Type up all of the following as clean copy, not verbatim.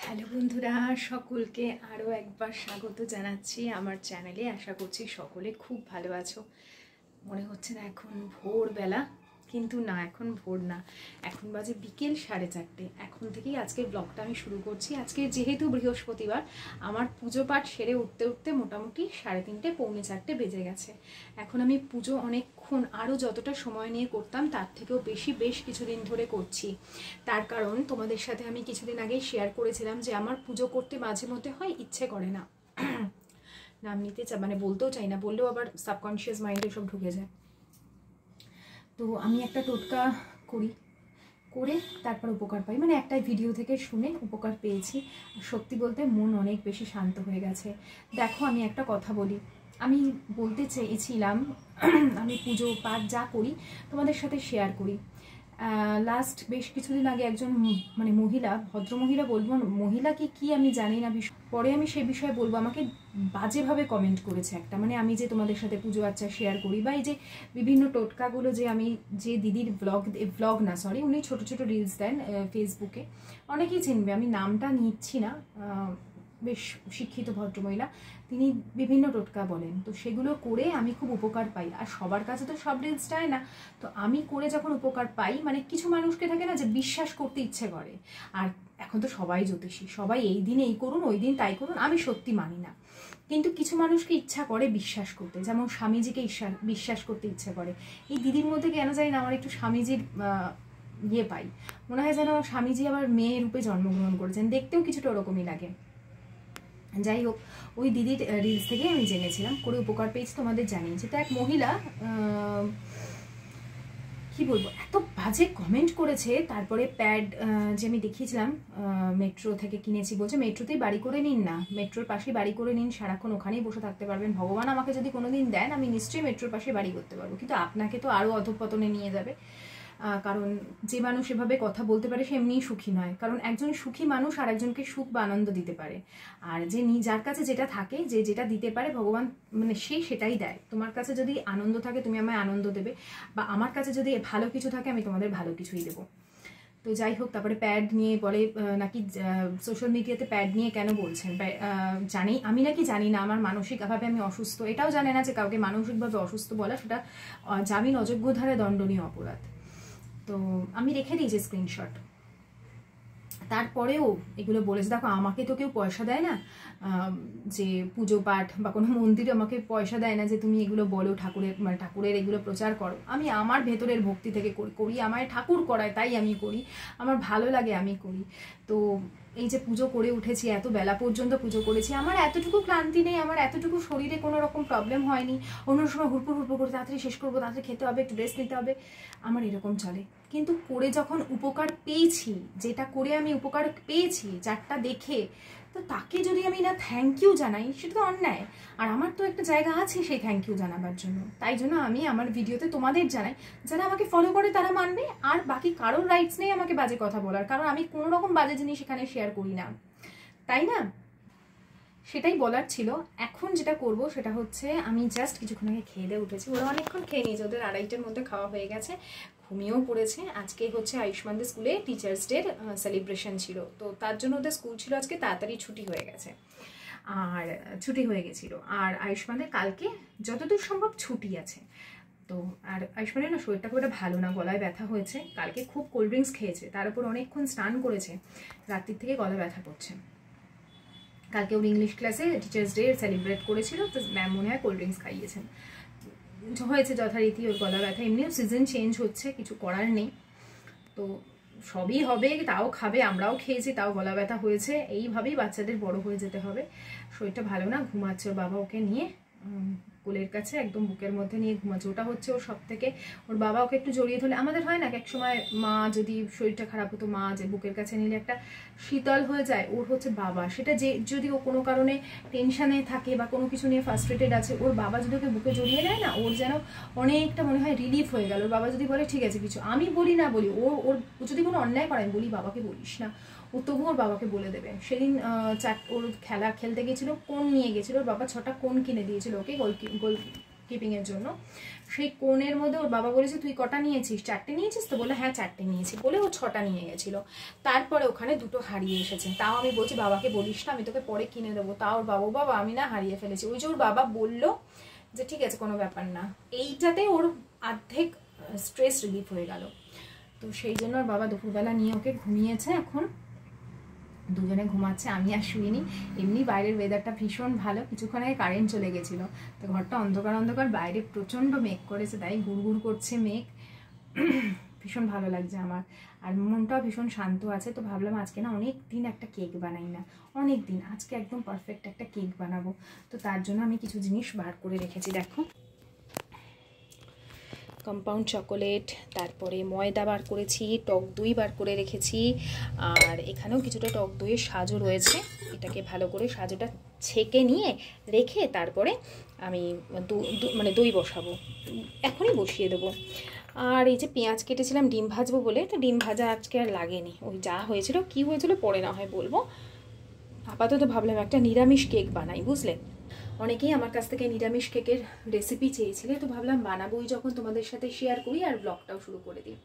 Hello বন্ধুরা, সকলকে আরও একবার স্বাগত জানাচ্ছি আমার চ্যানেলে। আশা করছি সকলে খুব ভালো আছো। মনে হচ্ছে না এখন ভোরবেলা, কিন্তু না, এখন ভোর না, এখন বাজে বিকেল 4:30। এখন থেকেই আজকের ব্লগটা আমি শুরু করছি। আজকে যেহেতু বৃহস্পতিবার, আমার পুজো পাঠ সেরে উঠতে উঠতে মোটামুটি 3:30 পৌনে 4 বেজে গেছে। এখন আমি পুজো অনেকক্ষণ, আরও যতটা সময় নিয়ে করতাম তার থেকেও বেশ কিছুদিন ধরে করছি। তার কারণ তোমাদের সাথে আমি কিছুদিন আগে শেয়ার করেছিলাম যে আমার পুজো করতে মাঝে মধ্যে হয় ইচ্ছে করে না, নাম নিতে মানে বলতেও চাই না, বললেও আবার সাবকনশিয়াস মাইন্ডে সব ঢুকে যায়। তো আমি একটা টোটকা করি, করে তারপর উপকার পাই, মানে একটা ভিডিও থেকে শুনে উপকার পেয়েছি। সত্যি বলতে মন অনেক বেশি শান্ত হয়ে গেছে। দেখো, আমি একটা কথা বলি, আমি বলতে চেয়েছিলাম আমি পুজো পাঠ যা করি তোমাদের সাথে শেয়ার করি। লাস্ট বেশ কিছুদিন আগে একজন মানে মহিলা, ভদ্রমহিলা বলবো, মহিলা কি আমি জানি না, পরে আমি সে বিষয়ে বলবো, আমাকে বাজেভাবে কমেন্ট করেছে একটা, মানে আমি যে তোমাদের সাথে পুজো আচ্ছা শেয়ার করি বা এই যে বিভিন্ন টোটকাগুলো যে আমি যে দিদির ব্লগ না সরি উনি ছোট ছোট রিলস দেন ফেসবুকে, অনেকেই চিনবে, আমি নামটা নিচ্ছি না, বেশ শিক্ষিত ভদ্রমহিলা, তিনি বিভিন্ন টোটকা বলেন, তো সেগুলো করে আমি খুব উপকার পাই। আর সবার কাছে তো সব রিলস যায় না, তো আমি করে যখন উপকার পাই, মানে কিছু মানুষকে থাকে না যে বিশ্বাস করতে ইচ্ছে করে, আর এখন তো সবাই জ্যোতিষী, সবাই এই দিন এই করুন ওই দিন তাই করুন, আমি সত্যি মানি না, কিন্তু কিছু মানুষকে ইচ্ছা করে বিশ্বাস করতে, যেমন স্বামীজিকে বিশ্বাস করতে ইচ্ছে করে। এই দিদির মধ্যে কেন জানি না আমার একটু স্বামীজির ইয়ে পাই, মনে হয় যেন স্বামীজি আবার মেয়ে রূপে জন্মগ্রহণ করেছেন, দেখতেও কিছুটা ওরকমই লাগে। যাই হোক, ওই দিদির রিলস থেকে আমি জেনেছিলাম, করে উপকার পেয়েছি, তোমাদের জানিয়েছি। তো এক মহিলা কি বলবো, এত বাজে কমেন্ট করেছে। তারপরে প্যাড যে আমি দেখিয়েছিলাম মেট্রো থেকে কিনেছি, বলছে মেট্রোতেই বাড়ি করে নিন না, মেট্রোর পাশেই বাড়ি করে নিন, সারাক্ষণ ওখানেই বসে থাকতে পারবেন, ভগবান আমাকে যদি কোনোদিন দেন আমি নিশ্চয়ই মেট্রোর পাশে বাড়ি করতে পারবো, কিন্তু আপনাকে তো আরও অধঃপতনে নিয়ে যাবে। কারণ যে মানুষ এভাবে কথা বলতে পারে সে এমনিই সুখী নয়, কারণ একজন সুখী মানুষ আর একজনকে সুখ বা আনন্দ দিতে পারে, আর যে যার কাছে যেটা থাকে, যে যেটা দিতে পারে ভগবান, মানে সে সেটাই দেয়। তোমার কাছে যদি আনন্দ থাকে তুমি আমায় আনন্দ দেবে, বা আমার কাছে যদি ভালো কিছু থাকে আমি তোমাদের ভালো কিছুই দেবো। তো যাই হোক, তারপরে প্যাড নিয়ে বলে নাকি সোশ্যাল মিডিয়াতে প্যাড নিয়ে কেন বলছেন, জানি আমি নাকি জানি না আমার মানসিকভাবে আমি অসুস্থ, এটাও জানে না যে কাউকে মানসিকভাবে অসুস্থ বলা সেটা জামিন অযোগ্য ধারায় দণ্ডনীয় অপরাধ। তো আমি রেখে দিয়েছি স্ক্রিনশট। তারপরেও এগুলো বলেছে, দেখো আমাকে তো কেউ পয়সা দেয় না, যে পুজো পাঠ বা কোনো মন্দিরে আমাকে পয়সা দেয় না যে তুমি এগুলো বলো, ঠাকুরের মানে ঠাকুরের এগুলো প্রচার করো, আমি আমার ভেতরের ভক্তি থেকে করি, আমায় ঠাকুর করায় তাই আমি করি, আমার ভালো লাগে আমি করি। তো এই যে পুজো করে উঠেছি, এত বেলা পর্যন্ত পুজো করেছি, আমার এতটুকু ক্লান্তি নেই, আমার এতটুকু শরীরে কোনো রকম প্রবলেম হয়নি, অন্য সময় হুড়পুর করে তাড়াতাড়ি শেষ করবো, তাড়াতাড়ি খেতে হবে, একটু রেস্ট নিতে হবে, আমার এরকম চলে। কিন্তু করে যখন উপকার পেয়েছি, যেটা করে আমি উপকার পেয়েছি যারটা দেখে, তো তাকে যদি আমি না থ্যাংক ইউ জানাই সেটা তো অন্যায়। আর আমার তো একটা জায়গা আছে সেই থ্যাংক ইউ জানাবার জন্য, তাই জন্য আমি আমার ভিডিওতে তোমাদের জানাই, যারা আমাকে ফলো করে তারা মানবে, আর বাকি কারোর রাইটস নেই আমাকে বাজে কথা বলার, কারণ আমি কোনো রকম বাজে জিনিস এখানে শেয়ার করি না, তাই না? সেটাই বলার ছিল। এখন যেটা করব সেটা হচ্ছে, আমি জাস্ট কিছুক্ষণ আগে খেয়ে দিয়ে উঠেছি, ওরা অনেকক্ষণ খেয়ে নিয়েছে, ওদের 2:30টার মধ্যে খাওয়া হয়ে গেছে, ঘুমিয়েও পড়েছে। আজকে হচ্ছে আয়ুষ্মানদের স্কুলে টিচার্স ডের সেলিব্রেশন ছিল, তো তার জন্য ওদের স্কুল ছিল আজকে, তাড়াতাড়ি ছুটি হয়ে গেছে, আর ছুটি হয়ে গেছিল। আর আয়ুষ্মানদের কালকে যতদূর সম্ভব ছুটি আছে। তো আর আয়ুষ্মানের না শরীরটা খুব একটা ভালো না, গলায় ব্যথা হয়েছে, কালকে খুব কোল্ড ড্রিঙ্কস খেয়েছে, তার উপর অনেকক্ষণ স্নান করেছে, রাত্রির থেকে গলা ব্যথা করছে। কালকে ওর ইংলিশ ক্লাসে টিচার্স ডে সেলিব্রেট করেছিল, তো ম্যাম মনে হয় কোল্ড ড্রিঙ্কস খাইয়েছেন, হয়েছে যথারীতি ওর গলা ব্যথা। এমনিও সিজন চেঞ্জ হচ্ছে, কিছু করার নেই, তো সবই হবে, তাও খাবে, আমরাও খেয়েছি, তাও গলা ব্যথা হয়েছে, এইভাবেই বাচ্চাদের বড় হয়ে যেতে হবে। শরীরটা ভালো না, ঘুমাচ্ছে, ওর বাবা ওকে নিয়ে কোলের কাছে একদম বুকের মধ্যে নিয়ে ঘুমাচ্ছে, ওটা হচ্ছে ওর সব থেকে। ওর বাবা ওকে একটু জড়িয়ে ধরলে, আমাদের হয় না এক সময় মা যদি শরীরটা খারাপ হতো, মা যে বুকের কাছে নিলে একটা শীতল হয়ে যায়, ওর হচ্ছে বাবা সেটা, যে যদি ও কোনো কারণে টেনশানে থাকে বা কোনো কিছু নিয়ে ফ্রাস্ট্রেটেড আছে, ওর বাবা যদি ওকে বুকে জড়িয়ে নেয় না, ওর যেন অনেকটা মনে হয় রিলিফ হয়ে গেল। ওর বাবা যদি বলে ঠিক আছে কিছু, আমি বলি না বলি, ওর যদি কোনো অন্যায় করে আমি বলি বাবাকে বলিস না, ও তবু ওর বাবাকে বলে দেবে। সেদিন ওর খেলা খেলতে গেছিলো, কোন নিয়ে গেছিলো, ওর বাবা 6টা কোন কিনে দিয়েছিল ওকে, গোল কিপিংয়ের জন্য। সেই কোণের মধ্যে ওর বাবা বলেছে তুই কটা নিয়েছিস, 4টে নিয়েছিস তো? বলে হ্যাঁ 4টে নিয়েছি, বলে ও 6টা নিয়ে গেছিলো। তারপরে ওখানে 2টো হারিয়ে এসেছে। তাও আমি বলছি বাবাকে বলিস না, আমি তোকে পরে কিনে দেবো। তাও ওর বাবা আমি না হারিয়ে ফেলেছি। ওই যে ওর বাবা বললো যে ঠিক আছে কোনো ব্যাপার না, এইটাতে ওর অর্ধেক স্ট্রেস রিলিফ হয়ে গেল। তো সেই জন্য ওর বাবা দুপুরবেলা নিয়ে ওকে ঘুমিয়েছে, এখন দুজনে ঘুমাচ্ছে, আমি আর শুইনি। এমনি বাইরের ওয়েদারটা ভীষণ ভালো, কিছুক্ষণ আগে কারেন্ট চলে গেছিলো, তো ঘরটা অন্ধকার অন্ধকার, বাইরে প্রচণ্ড মেঘ করেছে, তাই গুড় করছে মেঘ। ভীষণ ভালো লাগছে আমার, আর মনটাও ভীষণ শান্ত আছে। তো ভাবলাম আজকে না অনেক দিন একটা কেক বানাই না, অনেক দিন, আজকে একদম পারফেক্ট একটা কেক বানাবো। তো তার জন্য আমি কিছু জিনিস বার করে রেখেছি, দেখো কম্পাউন্ড চকোলেট, তারপরে ময়দা বার করেছি, টক দই বার করে রেখেছি, আর এখানেও কিছুটা টক দইয়ের সাজও রয়েছে। এটাকে ভালো করে সাজটা ছেঁকে নিয়ে রেখে তারপরে আমি মানে দই বসাবো, এখনই বসিয়ে দেবো। আর এই যে পেঁয়াজ কেটেছিলাম ডিম ভাজবো বলে, তো ডিম ভাজা আজকে আর লাগেনি, ওই যা হয়েছিল কী হয়েছিল পরে না হয় বলবো। আপাতত ভাবলাম একটা নিরামিষ কেক বানাই, বুঝলে? অনেকেই আমার কাছ থেকে নিরামিষ কেকের রেসিপি চেয়েছিলে, তো ভাবলাম বানাবোই যখন তোমাদের সাথে শেয়ার করি আর ব্লগটাও শুরু করে দিই।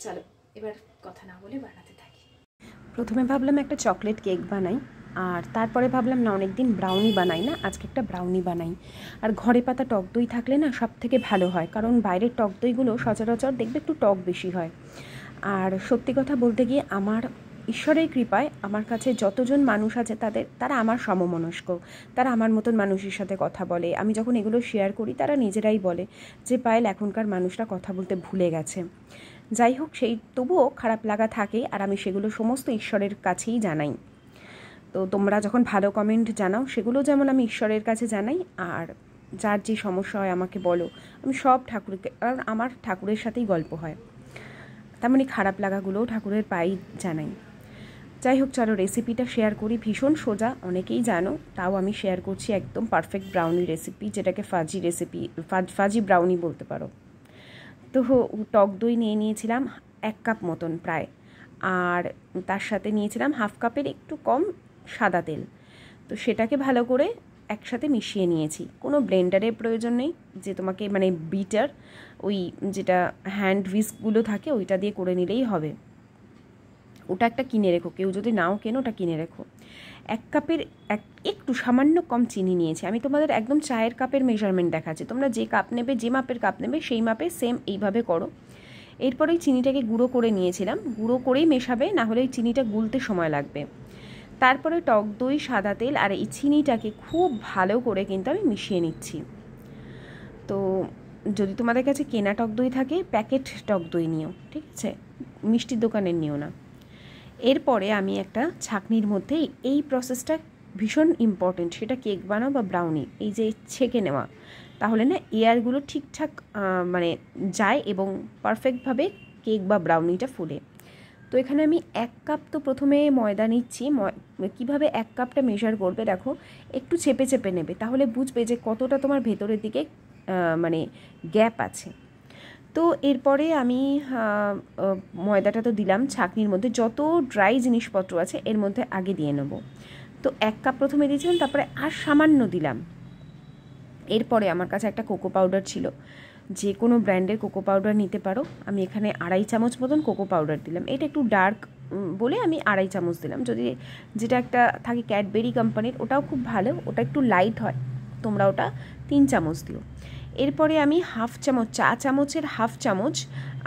চলো এবার কথা না বলে বানাতে থাকি। প্রথমে ভাবলাম একটা চকলেট কেক বানাই, আর তারপরে ভাবলাম না অনেকদিন ব্রাউনি বানাই না, আজকে একটা ব্রাউনি বানাই। আর ঘরে পাতা টক দই থাকলে না সব থেকে ভালো হয়, কারণ বাইরের টক দইগুলো সচরাচর দেখবে একটু টক বেশি হয়। আর সত্যি কথা বলতে গিয়ে আমার ঈশ্বরের কৃপায় আমার কাছে যতজন মানুষ আছে তারা আমার সমমনস্ক, তারা আমার মতন মানুষের সাথে কথা বলে। আমি যখন এগুলো শেয়ার করি তারা নিজেরাই বলে যে পায়েল এখনকার মানুষরা কথা বলতে ভুলে গেছে। যাই হোক, সেই তবুও খারাপ লাগা থাকে, আর আমি সেগুলো সমস্ত ঈশ্বরের কাছেই জানাই। তো তোমরা যখন ভালো কমেন্ট জানাও সেগুলো যেমন আমি ঈশ্বরের কাছে জানাই, আর যার যে সমস্যা হয় আমাকে বলো, আমি সব ঠাকুরকে, কারণ আমার ঠাকুরের সাথেই গল্প হয়, তেমনই খারাপ লাগাগুলোও ঠাকুরের পায়েই জানাই। যাই হোক, চলো রেসিপিটা শেয়ার করি। ভীষণ সোজা, অনেকেই জানো, তাও আমি শেয়ার করছি একদম পারফেক্ট ব্রাউনি রেসিপি, যেটাকে ফাজি ব্রাউনি বলতে পারো। তো টক দই নিয়ে নিয়েছিলাম 1 কাপ মতন প্রায়, আর তার সাথে নিয়েছিলাম 1/2 কাপের একটু কম সাদা তেল। তো সেটাকে ভালো করে একসাথে মিশিয়ে নিয়েছি। কোনো ব্লেন্ডারের প্রয়োজন নেই, যে তোমাকে মানে বিটার, ওই যেটা হ্যান্ড হুইস্কগুলো থাকে ওইটা দিয়ে করে নিলেই হবে। ওটা একটা কিনে রেখো, কেউ যদি নাও কেনো ওটা কিনে রেখো। 1 কাপের একটু সামান্য কম চিনি নিয়েছি। আমি তোমাদের একদম চায়ের কাপের মেজারমেন্ট দেখাচ্ছি, তোমরা যে কাপ নেবে, যে মাপের কাপ নেবে সেই মাপে সেম এইভাবে করো। এরপরে ওই চিনিটাকে গুঁড়ো করে নিয়েছিলাম, গুঁড়ো করেই মেশাবে, না হলে ওই চিনিটা গুলতে সময় লাগবে। তারপরে টক দই, সাদা তেল আর এই চিনিটাকে খুব ভালো করে কিন্তু আমি মিশিয়ে নিচ্ছি। তো যদি তোমাদের কাছে কেনা টক দই থাকে, প্যাকেট টক দই নিও, ঠিক আছে, মিষ্টির দোকানের নিও না। এরপরে আমি একটা ছাঁকনির মধ্যে, এই প্রসেসটা ভীষণ ইম্পর্টেন্ট, সেটা কেক বানাও বা ব্রাউনি, এই যে ছেঁকে নেওয়া, তাহলে না এয়ারগুলো ঠিকঠাক মানে যায় এবং পারফেক্টভাবে কেক বা ব্রাউনিটা ফুলে। তো এখানে আমি 1 কাপ তো প্রথমে ময়দা নিচ্ছি। কীভাবে 1 কাপটা মেজার করবে দেখো, একটু চেপে চেপে নেবে, তাহলে বুঝবে যে কতটা তোমার ভেতরের দিকে মানে গ্যাপ আছে। তো এরপরে আমি ময়দাটা তো দিলাম ছাঁকনির মধ্যে, যত ড্রাই জিনিসপত্র আছে এর মধ্যে আগে দিয়ে নেব। তো 1 কাপ প্রথমে দিয়েছিলাম, তারপরে আর সামান্য দিলাম। এরপরে আমার কাছে একটা কোকো পাউডার ছিল, যে কোনো ব্র্যান্ডের কোকো পাউডার নিতে পারো। আমি এখানে 2.5 চামচ মতন কোকো পাউডার দিলাম। এটা একটু ডার্ক বলে আমি 2.5 চামচ দিলাম। যদি যেটা একটা থাকে ক্যাডবেরি কোম্পানির, ওটাও খুব ভালো, ওটা একটু লাইট হয়, তোমরা ওটা 3 চামচ দিও। এরপরে আমি 1/2 চামচ, চা চামচের 1/2 চামচ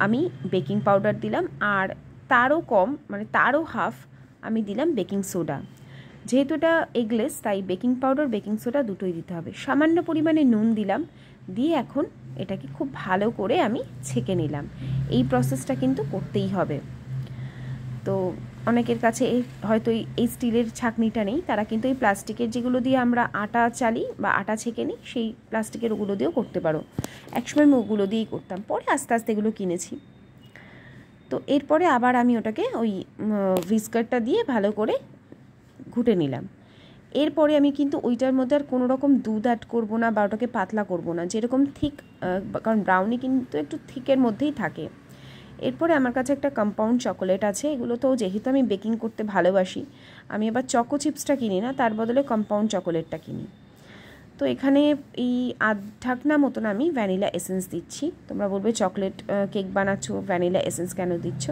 আমি বেকিং পাউডার দিলাম, আর তারও কম, মানে তারও 1/2 আমি দিলাম বেকিং সোডা। যেহেতু এটা এগলেস, তাই বেকিং পাউডার বেকিং সোডা দুটোই দিতে হবে। সামান্য পরিমাণে নুন দিলাম, দিয়ে এখন এটাকে খুব ভালো করে আমি ছেঁকে নিলাম। এই প্রসেসটা কিন্তু করতেই হবে। তো অনেকের কাছে হয়তো এই স্টিলের ছাঁকনিটা নেই, তারা কিন্তু এই প্লাস্টিকের যেগুলো দিয়ে আমরা আটা চালি বা আটা ছেঁকে নিই, সেই প্লাস্টিকের ওগুলো দিয়েও করতে পারো। একসময় আমি ওগুলো দিয়েই করতাম, পরে আস্তে আস্তে এগুলো কিনেছি। তো এরপরে আবার আমি ওটাকে ওই হুইস্কারটা দিয়ে ভালো করে ঘুটে নিলাম। এরপরে আমি কিন্তু ওইটার মধ্যে আর কোনো রকম দুধ অ্যাড করবো না বা ওটাকে পাতলা করবো না, যেরকম থিক, কারণ ব্রাউনি কিন্তু একটু থিকের মধ্যেই থাকে। এরপরে আমার কাছে একটা কম্পাউন্ড চকোলেট আছে, এগুলো তো যেহেতু আমি বেকিং করতে ভালোবাসি, আমি আবার চকো চিপসটা কিনি না, তার বদলে কম্পাউন্ড চকোলেটটা কিনি। তো তো এখানে এই ঢাকনা মতন আমি ভ্যানিলা এসেন্স দিচ্ছি। তোমরা বলবে চকলেট কেক বানাচ্ছো, ভ্যানিলা এসেন্স কেন দিচ্ছ?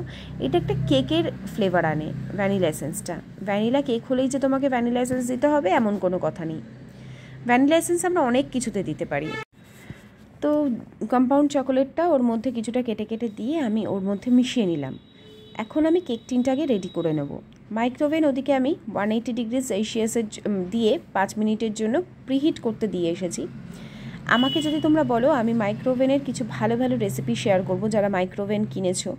এটা একটা কেকের ফ্লেভার আনে ভ্যানিলা এসেন্সটা। ভ্যানিলা কেক হলেই যে তোমাকে ভ্যানিলা এসেন্স দিতে হবে এমন কোনো কথা নেই। ভ্যানিলা এসেন্স আমরা অনেক কিছুতে দিতে পারি। তো কম্পাউন্ড চকোলেটটা ওর মধ্যে কিছুটা কেটে কেটে দিয়ে আমি ওর মধ্যে মিশিয়ে নিলাম। এখন আমি কেক টিনটাকে রেডি করে নেব। মাইক্রোওভেন ওদিকে আমি 180 ডিগ্রি সেলসিয়াসের দিয়ে 5 মিনিটের জন্য প্রিহিট করতে দিয়ে এসেছি। আমাকে যদি তোমরা বলো, আমি মাইক্রোওভেনের কিছু ভালো ভালো রেসিপি শেয়ার করব। যারা মাইক্রোওভেন কিনেছো,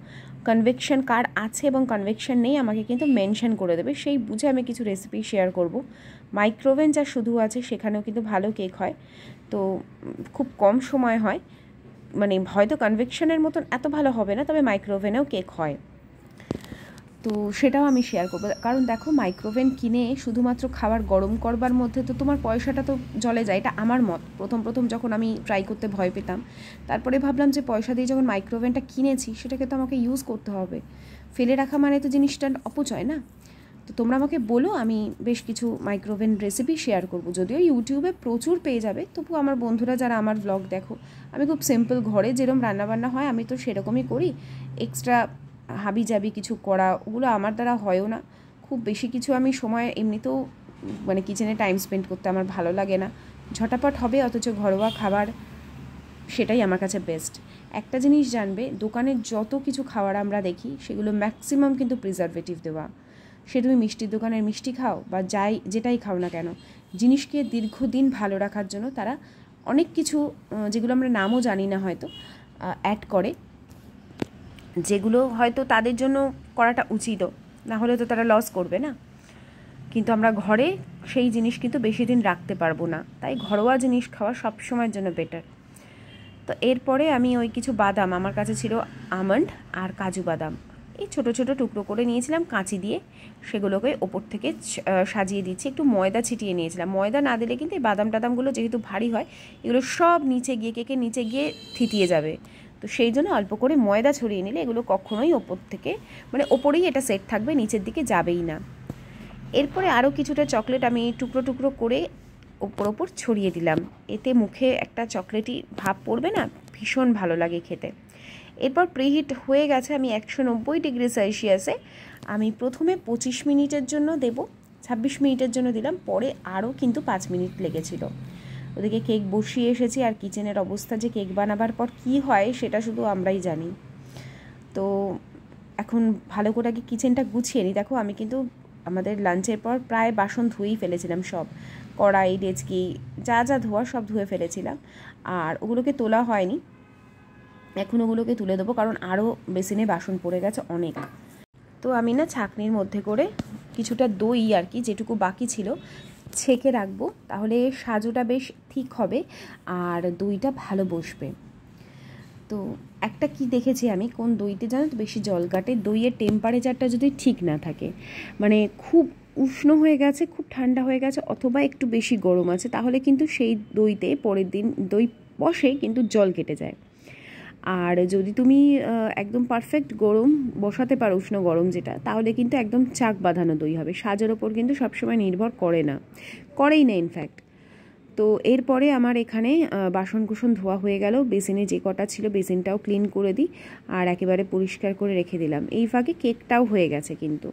কনভেকশন কার আছে এবং কনভেকশন নেই আমাকে কিন্তু মেনশন করে দেবে, সেই বুঝে আমি কিছু রেসিপি শেয়ার করব। মাইক্রোওভেন যা শুধু আছে সেখানেও কিন্তু ভালো কেক হয়, তো খুব কম সময় হয়, মানে হয়তো কনভেকশনের মতন এত ভালো হবে না, তবে মাইক্রোওভেনেও কেক হয়। তো সেটাও আমি শেয়ার করবো। কারণ দেখো, মাইক্রোওভেন কিনে শুধুমাত্র খাবার গরম করবার মধ্যে তো তোমার পয়সাটা তো চলে যায়, এটা আমার মত। প্রথম যখন আমি ট্রাই করতে ভয় পেতাম, তারপরে ভাবলাম যে পয়সা দিয়ে যখন মাইক্রোওভেনটা কিনেছি সেটাকে তো আমাকে ইউজ করতে হবে, ফেলে রাখা মানে তো জিনিসটা অপচয় না। তো তোমরা আমাকে বলো, আমি বেশ কিছু মাইক্রোওভেন রেসিপি শেয়ার করব। যদিও ইউটিউবে প্রচুর পেয়ে যাবে, তবু আমার বন্ধুরা যারা আমার ব্লগ দেখো, আমি খুব সিম্পল ঘরে যেরকম রান্নাবান্না হয় আমি তো সেরকমই করি। এক্সট্রা হাবি জাবি কিছু করা ওগুলো আমার দ্বারা হয়ও না। খুব বেশি কিছু আমি সময় এমনিতেও মানে কিচেনে টাইম স্পেন্ড করতে আমার ভালো লাগে না। ঝটাপট হবে অথচ ঘরোয়া খাবার, সেটাই আমার কাছে বেস্ট। একটা জিনিস জানবে, দোকানের যত কিছু খাবার আমরা দেখি সেগুলো ম্যাক্সিমাম কিন্তু প্রিজারভেটিভ দেওয়া। সে তুমি মিষ্টির দোকানের মিষ্টি খাও বা যেটাই খাও না কেন, জিনিসকে দীর্ঘদিন ভালো রাখার জন্য তারা অনেক কিছু, যেগুলো আমরা নামও জানি না হয়তো, অ্যাড করে, যেগুলো হয়তো তাদের জন্য করাটা উচিতও না, হলে তো তারা লস করবে না। কিন্তু আমরা ঘরে সেই জিনিস কিন্তু বেশি দিন রাখতে পারবো না, তাই ঘরোয়া জিনিস খাওয়া সবসময়ের জন্য বেটার। তো এরপরে আমি ওই কিছু বাদাম, আমার কাছে ছিল আমন্ড আর কাজু বাদাম, এই ছোটো ছোটো টুকরো করে নিয়েছিলাম কাঁচি দিয়ে, সেগুলোকে ওপর থেকে সাজিয়ে দিচ্ছি। একটু ময়দা ছিটিয়ে নিয়েছিলাম, ময়দা না দিলে কিন্তু এই বাদাম টাদামগুলো যেহেতু ভারী হয়, এগুলো সব নিচে গিয়ে কেকের নিচে গিয়ে থিতিয়ে যাবে। তো সেই জন্য অল্প করে ময়দা ছড়িয়ে নিলে এগুলো কখনোই ওপর থেকে, মানে ওপরেই এটা সেট থাকবে, নিচের দিকে যাবেই না। এরপরে আরও কিছুটা চকলেট আমি টুকরো টুকরো করে ওপর ছড়িয়ে দিলাম, এতে মুখে একটা চকলেটি ভাব পড়বে না, ভীষণ ভালো লাগে খেতে। এরপর প্রিহিট হয়ে গেছে, আমি 190 ডিগ্রি সেলসিয়াসে আমি প্রথমে 25 মিনিটের জন্য দেব, 26 মিনিটের জন্য দিলাম, পরে আরও কিন্তু 5 মিনিট লেগেছিল। ওদিকে কেক বসিয়ে এসেছি, আর কিচেনের অবস্থা যে কেক বানাবার পর কি হয় সেটা শুধু আমরাই জানি। তো এখন ভালো করে আগে কিচেনটা গুছিয়ে নিই। দেখো, আমি কিন্তু আমাদের লাঞ্চের পর প্রায় বাসন ধুয়েই ফেলেছিলাম, সব কড়াই ডেচকি যা যা ধোয়া সব ধুয়ে ফেলেছিলাম, আর ওগুলোকে তোলা হয়নি। এখন ওগুলোকে তুলে দেবো, কারণ আরও বেসিনে বাসন পড়ে গেছে অনেক। তো আমি না ছাঁকনির মধ্যে করে কিছুটা দই আর কি, যেটুকু বাকি ছিল ছেঁকে রাখবো, তাহলে সাজুটা বেশ ঠিক হবে আর দইটা ভালো বসবে। তো একটা কি দেখেছি আমি, কোন দইতে জানো তো বেশি জল কাটে, দইয়ের টেম্পারেচারটা যদি ঠিক না থাকে, মানে খুব উষ্ণ হয়ে গেছে, খুব ঠান্ডা হয়ে গেছে, অথবা একটু বেশি গরম আছে, তাহলে কিন্তু সেই দইতে পরের দিন দই বসে কিন্তু জল কেটে যায়। আর যদি তুমি একদম পারফেক্ট গরম বসাতে পারো, উষ্ণ গরম যেটা, তাহলে কিন্তু একদম চাক বাঁধানো দই হবে। সাজের ওপর কিন্তু সবসময় নির্ভর করে না, করেই না ইনফ্যাক্ট। তো এরপরে আমার এখানে বাসন কুসন ধোয়া হয়ে গেল, বেসিনে যে কটা ছিল বেসিনটাও ক্লিন করে দিই আর একেবারে পরিষ্কার করে রেখে দিলাম। এই ফাঁকে কেকটাও হয়ে গেছে, কিন্তু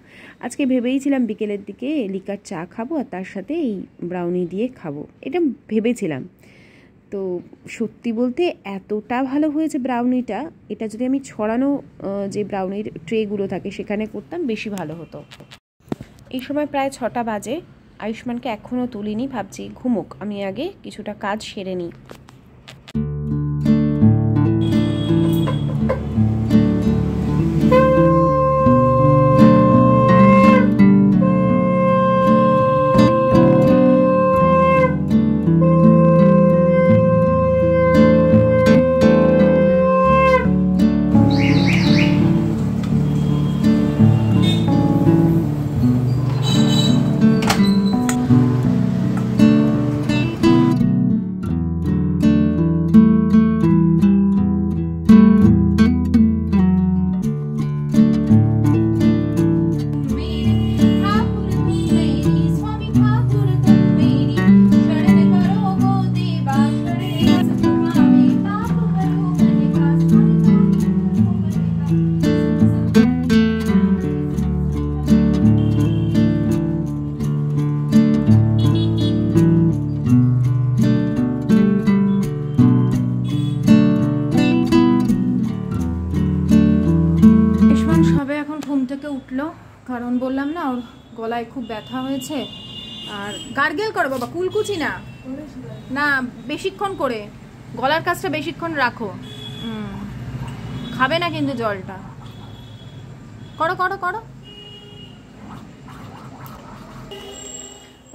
আজকে ভেবেইছিলাম বিকেলের দিকে লিকার চা খাবো আর তার সাথে এই ব্রাউনি দিয়ে খাবো, এটা ভেবেছিলাম। তো সত্যি বলতে এতটা ভালো হয়েছে ব্রাউনিটা, এটা যদি আমি ছড়ানো যে ব্রাউনির ট্রেগুলো থাকে সেখানে করতাম বেশি ভালো হতো। এই সময় প্রায় 6টা বাজে, আয়ুষ্মানকে এখনও তুলিনি, ভাবছি ঘুমুক, আমি আগে কিছুটা কাজ সেরে নিই। গলায় খুব ব্যথা হয়েছে। আর গার্গেল করো বাবা, কুলকুচি না, না বেশিক্ষণ করে, গলার কাজটা বেশিক্ষণ রাখো। খাবে না কিন্তু জলটা, করো করো করো।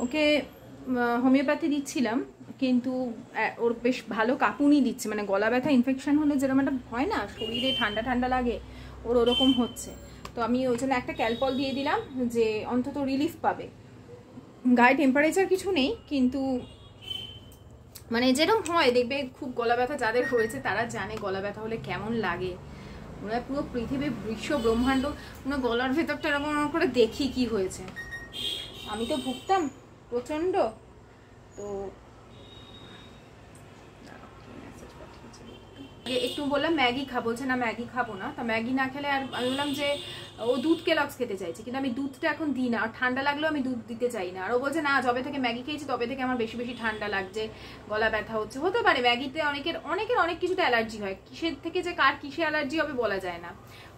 ওকে হোমিওপ্যাথি দিচ্ছিলাম, কিন্তু ওর বেশ ভালো কাঁপুনি দিচ্ছে, মানে গলা ব্যথা ইনফেকশন হলে যেরকম একটা হয় না, শরীরে ঠান্ডা ঠান্ডা লাগে, ওর ওরকম হচ্ছে। তো আমি ওই জন্য একটা ক্যালপল দিয়ে দিলাম যে অন্তত রিলিফ পাবে। গায়ে টেম্পারেচার কিছু নেই, কিন্তু মানে যেরকম হয় দেখবে, খুব গলা ব্যথা যাদের হয়েছে তারা জানে গলা ব্যথা হলে কেমন লাগে। মনে হয় পুরো পৃথিবী, বিশ্ব ব্রহ্মাণ্ড মনে গলার ভেতরটা এরকম করে দেখি কি হয়েছে। আমি তো ভুগতাম প্রচন্ড। তো একটু বললাম ম্যাগি খাবো, বলছে না ম্যাগি খাবো না। তা ম্যাগি না খেলে, আর আমি বললাম যে ও দুধ কেলক্স খেতে চাইছে, কিন্তু আমি দুধটা এখন দিই না, আর ঠান্ডা লাগলেও আমি দুধ দিতে চাই না। আর ও বলছে না, যবে থেকে ম্যাগি খেয়েছি তবে থেকে আমার বেশি বেশি ঠান্ডা লাগছে, গলা ব্যথা হচ্ছে। হতে পারে ম্যাগিতে অনেকের অনেক কিছুতে অ্যালার্জি হয়, কিসের থেকে যে কার কিসে অ্যালার্জি হবে বলা যায় না।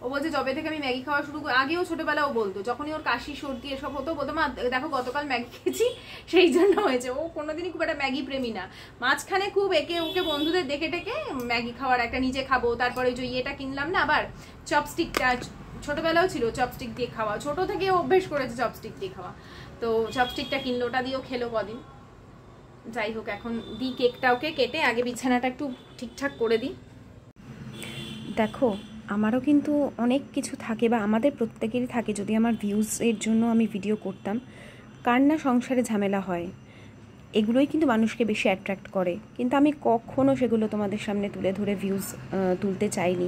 ও বলছে যবে থেকে আমি ম্যাগি খাওয়া শুরু করি, আগেও ছোটবেলা ও বলতো, যখনই ওর কাশি সর্দি এসব হতো, বলতো মা দেখো গতকাল ম্যাগি খেয়েছি সেই জন্য হয়েছে। ও কোনোদিনই খুব একটা ম্যাগি প্রেমী না। মাঝখানে খুব ওকে বন্ধুদের দেখে টেকে ম্যাগি খাওয়ার একটা, নিজে খাবো, তারপরে ওই যে ইয়েটা কিনলাম না আবার চপস্টিকটা, ছোটবেলাও ছিল চপস্টিক দিয়ে খাওয়া, ছোট থেকে অভ্যেস করেছে চপস্টিক দিয়ে খাওয়া। তো চপস্টিকটা কিনলো, ওটা দিয়েও খেলো কদিন। যাই হোক, এখন দিই কেকটা ওকে কেটে, আগে বিছানাটা একটু ঠিকঠাক করে দিই। দেখো, আমারও কিন্তু অনেক কিছু থাকে, বা আমাদের প্রত্যেকেরই থাকে। যদি আমার ভিউজের জন্য আমি ভিডিও করতাম, কার না সংসারে ঝামেলা হয়, এগুলোই কিন্তু মানুষকে বেশি অ্যাট্রাক্ট করে। কিন্তু আমি কখনো সেগুলো তোমাদের সামনে তুলে ধরে ভিউজ তুলতে চাইনি।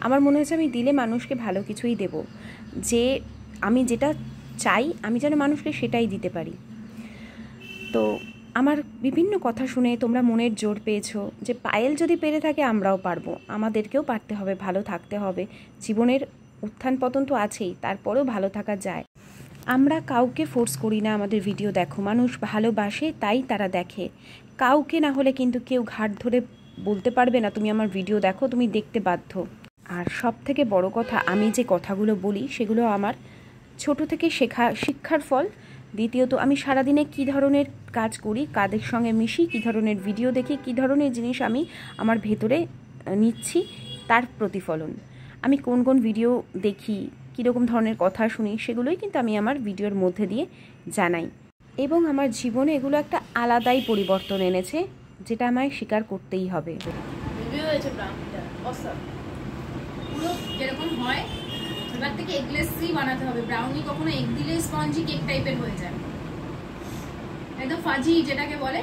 আমার মনে হয়েছে আমি দিলে মানুষকে ভালো কিছুই দেব, যে আমি যেটা চাই আমি যেন মানুষকে সেটাই দিতে পারি। তো আমার বিভিন্ন কথা শুনে তোমরা মনের জোর পেয়েছো যে পায়েল যদি পেরে থাকে আমরাও পারবো, আমাদেরকেও পারতে হবে, ভালো থাকতে হবে। জীবনের উত্থান পতন তো আছেই, তারপরেও ভালো থাকা যায়। আমরা কাউকে ফোর্স করি না আমাদের ভিডিও দেখো, মানুষ ভালোবাসে তাই তারা দেখে। কাউকে না হলে কিন্তু কেউ ঘাট ধরে বলতে পারবে না তুমি আমার ভিডিও দেখো, তুমি দেখতে বাধ্য। আর সব থেকে বড় কথা, আমি যে কথাগুলো বলি সেগুলো আমার ছোট থেকে শিক্ষার ফল। দ্বিতীয়ত, আমি সারাদিনে কী ধরনের কাজ করি, কাদের সঙ্গে মিশি, কী ধরনের ভিডিও দেখি, কী ধরনের জিনিস আমি আমার ভেতরে নিচ্ছি, তার প্রতিফলন। আমি কোন কোন ভিডিও দেখি, কীরকম ধরনের কথা শুনি, সেগুলোই কিন্তু আমি আমার ভিডিওর মধ্যে দিয়ে জানাই। এবং আমার জীবনে এগুলো একটা আলাদাই পরিবর্তন এনেছে, যেটা আমায় স্বীকার করতেই হবে। পুরো যেরকম হয়, এবার থেকে এগলেসই বানাতে হবে। ব্রাউনি কখনো এগ দিলে স্পঞ্জি কেক টাইপের হয়ে যায়, একদম ফাজি যেটাকে বলে।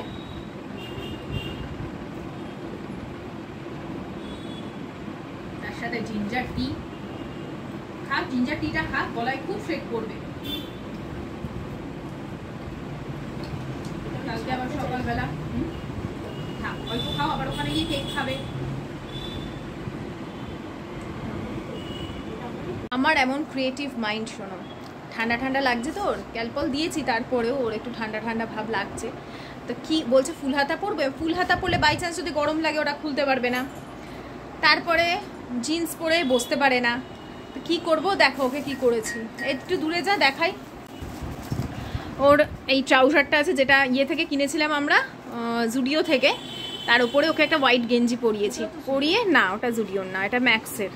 তার সাথে জিঞ্জার টি খা, জিঞ্জার টিটা খা, গলায় খুব ফ্রেক করবে। কালকে আবার সকালবেলা অল্প খাও, আবার ওখানে গিয়ে কেক খাবে। আমার এমন ক্রিয়েটিভ মাইন্ড, শোনো, ঠান্ডা ঠান্ডা লাগছে তো, ওর ক্যালপল দিয়েছি, তারপরেও ওর একটু ঠান্ডা ঠান্ডা ভাব লাগছে। তো কি বলছে, ফুল হাতা পরবে। ফুল হাতা পরলে বাই চান্স যদি গরম লাগে ওটা খুলতে পারবে না, তারপরে জিন্স পরে বসতে পারে না। তো কী করবো, দেখো ওকে কি করেছি। একটু দূরে যা দেখাই। ওর এই ট্রাউজারটা আছে, যেটা ইয়ে থেকে কিনেছিলাম আমরা, জুডিও থেকে, তার উপরে ওকে একটা হোয়াইট গেঞ্জি পরিয়েছি। পরিয়ে না, ওটা জুডিওর না, এটা ম্যাক্সের।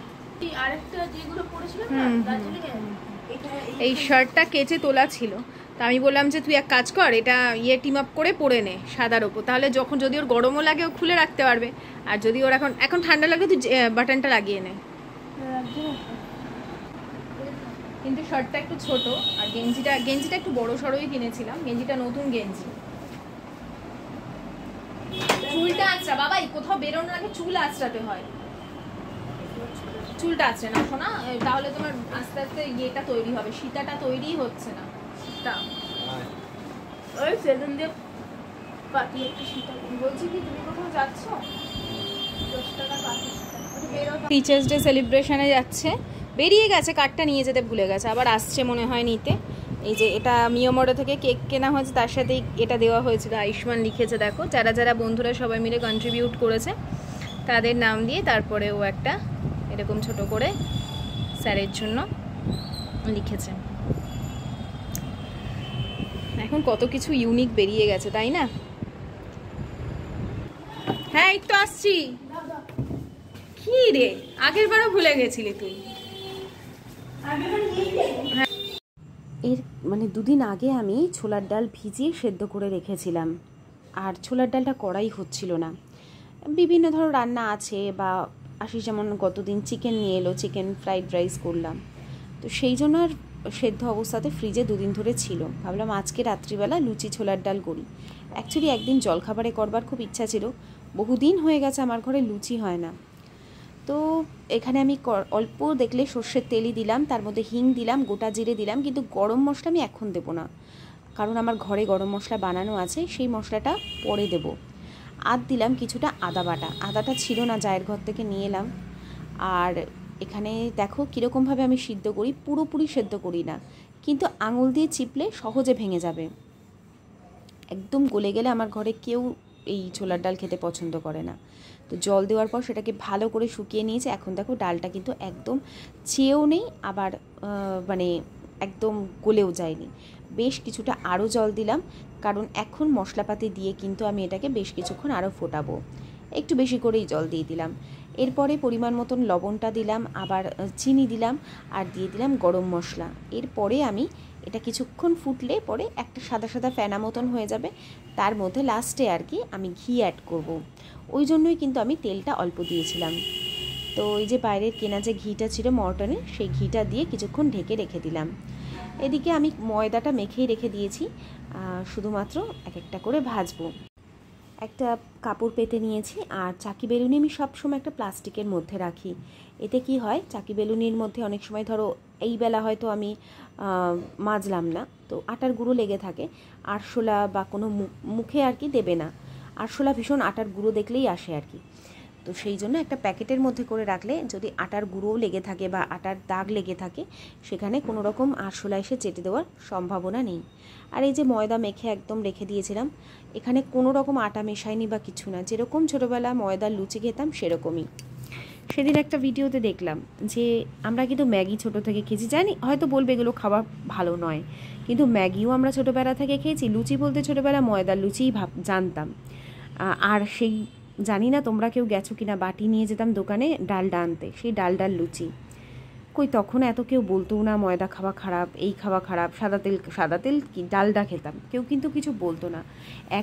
এই শার্টটা কেচে তোলা ছিল, তা আমি বললাম যে তুই এক কাজ কর, এটা ইয়ে টিম আপ করে পরে নে সাদার ওপর, তাহলে যখন যদি ওর গরমও লাগে ও খুলে রাখতে পারবে। আর যদি ওর এখন ঠান্ডা লাগে তুই বাটনটা লাগিয়ে নে। কিন্তু শার্টটা একটু ছোট, আর গেঞ্জিটা একটু বড় সড়োই কিনেছিলাম। গেঞ্জিটা নতুন গেঞ্জি। চুলটা আঁচড়া বাবাই, কোথাও বেরোনোর আগে চুল আঁচড়াতে হয়। চুলটা আছে না শোনা, তাহলে তোমার আস্তে আস্তে ইয়েটা তৈরি হবে, সীতাটা তৈরি হচ্ছে না। সীতা ওই সেদিন দিয়ে পাটি একটা সীতা। বলছি কি, তুমি কোথাও যাচ্ছ? 10 টাকা পাটি। টিচার্স ডে সেলিব্রেশনে যাচ্ছে, বেরিয়ে গেছে, কার্ডটা নিয়ে যেতে ভুলে গেছে, আবার আসছে মনে হয় নিতে। এই যে এটা মিয়োমোড়ো থেকে কেক কেনা হয়েছে, তার সাথেই এটা দেওয়া হয়েছিল। আয়ুষ্মান লিখেছে দেখো, যারা যারা বন্ধুরা সবাই মিলে কন্ট্রিবিউট করেছে তাদের নাম দিয়ে, তারপরে ও একটা এরকম ছোট করে স্যারের জন্য লিখেছে। এখন কত কিছু ইউনিক বেরিয়ে গেছে, তাই না? হ্যাঁ, এই তো আসছি। কি রে, আগের বারও ভুলে গেছিলি তুই? এর মানে দুদিন আগে আমি ছোলার ডাল ভিজিয়ে সেদ্ধ করে রেখেছিলাম, আর ছোলার ডালটা করাই হচ্ছিল না। বিভিন্ন ধরনের রান্না আছে, বা আশিস যেমন গতদিন চিকেন নিয়ে এলো, চিকেন ফ্রাইড রাইস করলাম, তো সেই জন্য আর সেদ্ধ অবস্থাতে ফ্রিজে দুদিন ধরে ছিল। ভাবলাম আজকে রাত্রিবেলা লুচি ছোলার ডাল করি। অ্যাকচুয়ালি একদিন জলখাবারে করবার খুব ইচ্ছা ছিল, বহুদিন হয়ে গেছে আমার ঘরে লুচি হয় না। তো এখানে আমি অল্প দেখলে সর্ষের তেলই দিলাম, তার মধ্যে হিং দিলাম, গোটা জিরে দিলাম, কিন্তু গরম মশলা আমি এখন দেবো না, কারণ আমার ঘরে গরম মশলা বানানো আছে, সেই মশলাটা পরে দেব। আর দিলাম কিছুটা আদা বাটা, আদাটা ছিল না, জায়ের ঘর থেকে নিয়ে এলাম। আর এখানে দেখো কীরকমভাবে আমি সিদ্ধ করি, পুরোপুরি সেদ্ধ করি না, কিন্তু আঙুল দিয়ে চিপলে সহজে ভেঙে যাবে। একদম গলে গেলে আমার ঘরে কেউ এই ছোলার ডাল খেতে পছন্দ করে না। তো জল দেওয়ার পর সেটাকে ভালো করে শুকিয়ে নিয়েছে। এখন দেখো ডালটা কিন্তু একদম চেয়েও নেই, আবার মানে একদম গলেও যায়নি। বেশ কিছুটা আরও জল দিলাম, কারণ এখন মশলাপাতি দিয়ে কিন্তু আমি এটাকে বেশ কিছুক্ষণ আরও ফোটাবো। একটু বেশি করেই জল দিয়ে দিলাম। এরপরে পরিমাণ মতন লবণটা দিলাম, আবার চিনি দিলাম, আর দিয়ে দিলাম গরম মশলা। এরপরে আমি এটা কিছুক্ষণ ফুটলে পরে একটা সাদা সাদা ফেনা মতন হয়ে যাবে, তার মধ্যে লাস্টে আর কি আমি ঘি অ্যাড করব। ওই জন্যই কিন্তু আমি তেলটা অল্প দিয়েছিলাম। তো এই যে বাইরের কেনা যে ঘিটা ছিল মর্টনের, সেই ঘিটা দিয়ে কিছুক্ষণ ঢেকে রেখে দিলাম। এদিকে আমি ময়দাটা মেখেই রেখে দিয়েছি, শুধুমাত্র এক একটা করে ভাজবো। একটা কাপড় পেতে নিয়েছি, আর চাকি বেলুনি আমি সবসময় একটা প্লাস্টিকের মধ্যে রাখি। এতে কি হয়, চাকি বেলুনির মধ্যে অনেক সময় ধরো এই বেলা হয়তো আমি মাজলাম না, তো আটার গুঁড়ো লেগে থাকে, আরশোলা বা কোনো মুখে আর কি দেবে না। আরশোলা ভীষণ আটার গুঁড়ো দেখলেই আসে আর কি। তো সেই জন্য একটা প্যাকেটের মধ্যে করে রাখলে যদি আটার গুঁড়োও লেগে থাকে বা আটার দাগ লেগে থাকে, সেখানে কোনো রকম আরশোলা এসে চেটে দেওয়ার সম্ভাবনা নেই। আর এই যে ময়দা মেখে একদম রেখে দিয়েছিলাম, এখানে কোনো রকম আটা মেশাইনি বা কিছু না, যেরকম ছোটোবেলা ময়দার লুচি খেতাম সেরকমই। সেদিন একটা ভিডিওতে দেখলাম যে আমরা কিন্তু ম্যাগি ছোটো থেকে খেয়েছি, জানি হয়তো বলবে এগুলো খাওয়া ভালো নয়, কিন্তু ম্যাগিও আমরা ছোটোবেলা থেকে খেয়েছি। লুচি বলতে ছোটোবেলা ময়দার লুচিই জানতাম। আর সেই জানি না তোমরা কেউ গেছো কিনা, বাটি নিয়ে যেতাম দোকানে ডালডা আনতে, সেই ডালডার লুচি। কই তখন এত কেউ বলতোও না ময়দা খাওয়া খারাপ, এই খাওয়া খারাপ, সাদা তেল কি ডালডা খেতাম, কেউ কিন্তু কিছু বলতো না।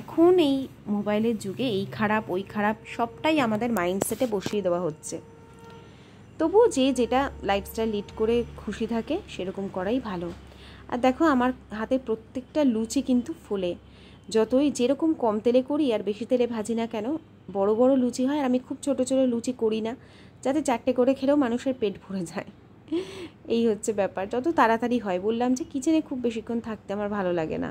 এখন এই মোবাইলের যুগে এই খারাপ ওই খারাপ সবটাই আমাদের মাইন্ডসেটে বসিয়ে দেওয়া হচ্ছে। তবুও যে যেটা লাইফস্টাইল লিড করে খুশি থাকে সেরকম করাই ভালো। আর দেখো আমার হাতে প্রত্যেকটা লুচি কিন্তু ফুলে, যতই যেরকম কম তেলে করি আর বেশি তেলে ভাজি না কেন, বড় বড় লুচি হয়। আর আমি খুব ছোট ছোট লুচি করি না, যাতে চারটে করে খেলেও মানুষের পেট ভরে যায়, এই হচ্ছে ব্যাপার। যত তাড়াতাড়ি হয়, বললাম যে কিচেনে খুব বেশিক্ষণ থাকতে আমার ভালো লাগে না।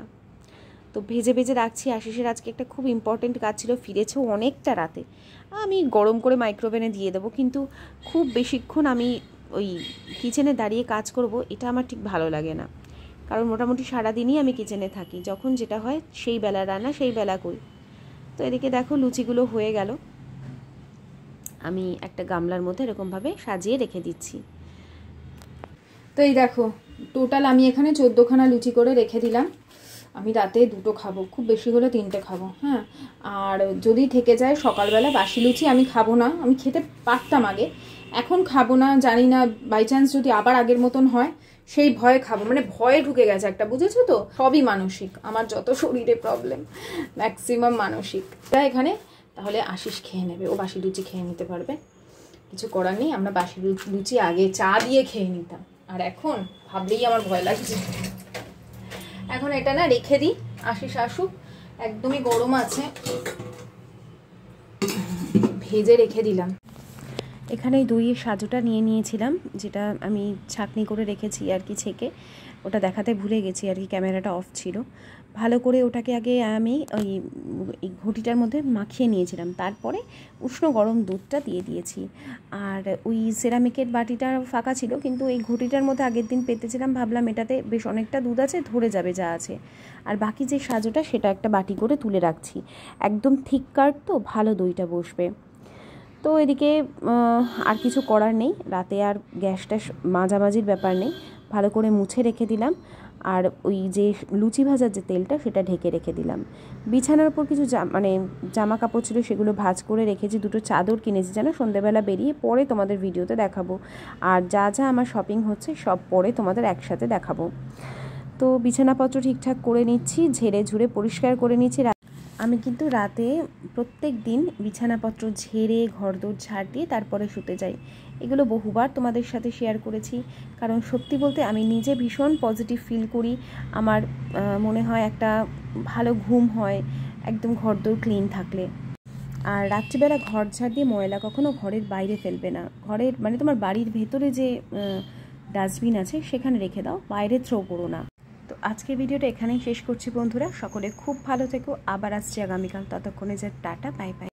তো ভেজে ভেজে রাখছি। আশিসের আজকে একটা খুব ইম্পর্টেন্ট কাজ ছিল, ফিরেছেও অনেকটা রাতে। আমি গরম করে মাইক্রোওভেনে দিয়ে দেবো, কিন্তু খুব বেশিক্ষণ আমি ওই কিচেনে দাঁড়িয়ে কাজ করব, এটা আমার ঠিক ভালো লাগে না। কারণ মোটামুটি সারাদিনই আমি কিচেনে থাকি, যখন যেটা হয় সেই বেলা রান্না সেই বেলা করি। তো এদিকে দেখো লুচিগুলো হয়ে গেল, আমি একটা গামলার মধ্যে এরকমভাবে সাজিয়ে রেখে দিচ্ছি। তো এই দেখো টোটাল আমি এখানে 14খানা লুচি করে রেখে দিলাম। আমি রাতে 2টো খাবো, খুব বেশি হলে 3টে খাবো। হ্যাঁ, আর যদি থেকে যায় সকালবেলা বাসি লুচি আমি খাবো না, আমি খেতে পারতাম আগে, এখন খাবো না। জানি না বাই চান্স যদি আবার আগের মতন হয়, সেই ভয়ে খাবো, মানে ভয়ে ঢুকে গেছে একটা, বুঝেছো তো? সবই মানসিক, আমার যত শরীরে প্রবলেম ম্যাক্সিমাম মানসিক। তাই এখানে তাহলে আশিস খেয়ে নেবে, ও বাসি লুচি খেয়ে নিতে পারবে, কিছু করার নেই। আমরা বাসি লুচি আগে চা দিয়ে খেয়ে নিতাম, আর এখন ভাবলেই আমার ভয় লাগছে। এখন এটা না রেখে দিই, আশিস আসুক, একদমই গরম আছে, ভেজে রেখে দিলাম। এখানে দইয়ের সাজুটা নিয়ে নিয়েছিলাম, যেটা আমি ছাঁকনি করে রেখেছি আর কি ছেঁকে, ওটা দেখাতে ভুলে গেছি আর কি, ক্যামেরাটা অফ ছিল। ভালো করে ওটাকে আগে আমি ওই ঘটিটার মধ্যে মাখিয়ে নিয়েছিলাম, তারপরে উষ্ণ গরম দুধটা দিয়ে দিয়েছি। আর ওই সেরামিকের বাটিটা ফাঁকা ছিল, কিন্তু এই ঘটিটার মধ্যে আগের দিন পেতেছিলাম, ভাবলাম এটাতে বেশ অনেকটা দুধ আছে, ধরে যাবে যা আছে। আর বাকি যে সাজুটা সেটা একটা বাটি করে তুলে রাখছি, একদম থিক কার্ড তো ভালো দইটা বসবে। তো এদিকে আর কিছু করার নেই, রাতে আর গ্যাসটা মাঝামাঝির ব্যাপার নেই, ভালো করে মুছে রেখে দিলাম। আর ওই যে লুচি ভাজার যে তেলটা সেটা ঢেকে রেখে দিলাম। বিছানার উপর কিছু জামা কাপড় ছিল, সেগুলো ভাঁজ করে রেখেছি। দুটো চাদর কিনেছি যেন, সন্ধ্যেবেলা বেরিয়ে পরে তোমাদের ভিডিওতে দেখাবো। আর যা যা আমার শপিং হচ্ছে সব পরে তোমাদের একসাথে দেখাবো। তো বিছানাপত্র ঠিকঠাক করে নিচ্ছি, ঝেড়ে ঝুড়ে পরিষ্কার করে নিচ্ছি। আমি কিন্তু রাতে প্রত্যেক দিন বিছানাপত্র ঝেড়ে ঘরদোর ঝাড় দিয়ে তারপরে শুতে যাই। এগুলো বহুবার তোমাদের সাথে শেয়ার করেছি, কারণ সত্যি বলতে আমি নিজে ভীষণ পজিটিভ ফিল করি। আমার মনে হয় একটা ভালো ঘুম হয় একদম ঘরদোর ক্লিন থাকলে। আর রাত্রিবেলা ঘর ঝাড় দিয়ে ময়লা কখনো ঘরের বাইরে ফেলবে না। ঘরের মানে তোমার বাড়ির ভেতরে যে ডাস্টবিন আছে সেখানে রেখে দাও, বাইরে থ্রো করো না। তো আজকের ভিডিওটা এখানেই শেষ করছি বন্ধুরা। সকলে খুব ভালো থেকো, আবার আসছি আগামীকাল। ততক্ষণে যে টাটা, বাই বাই।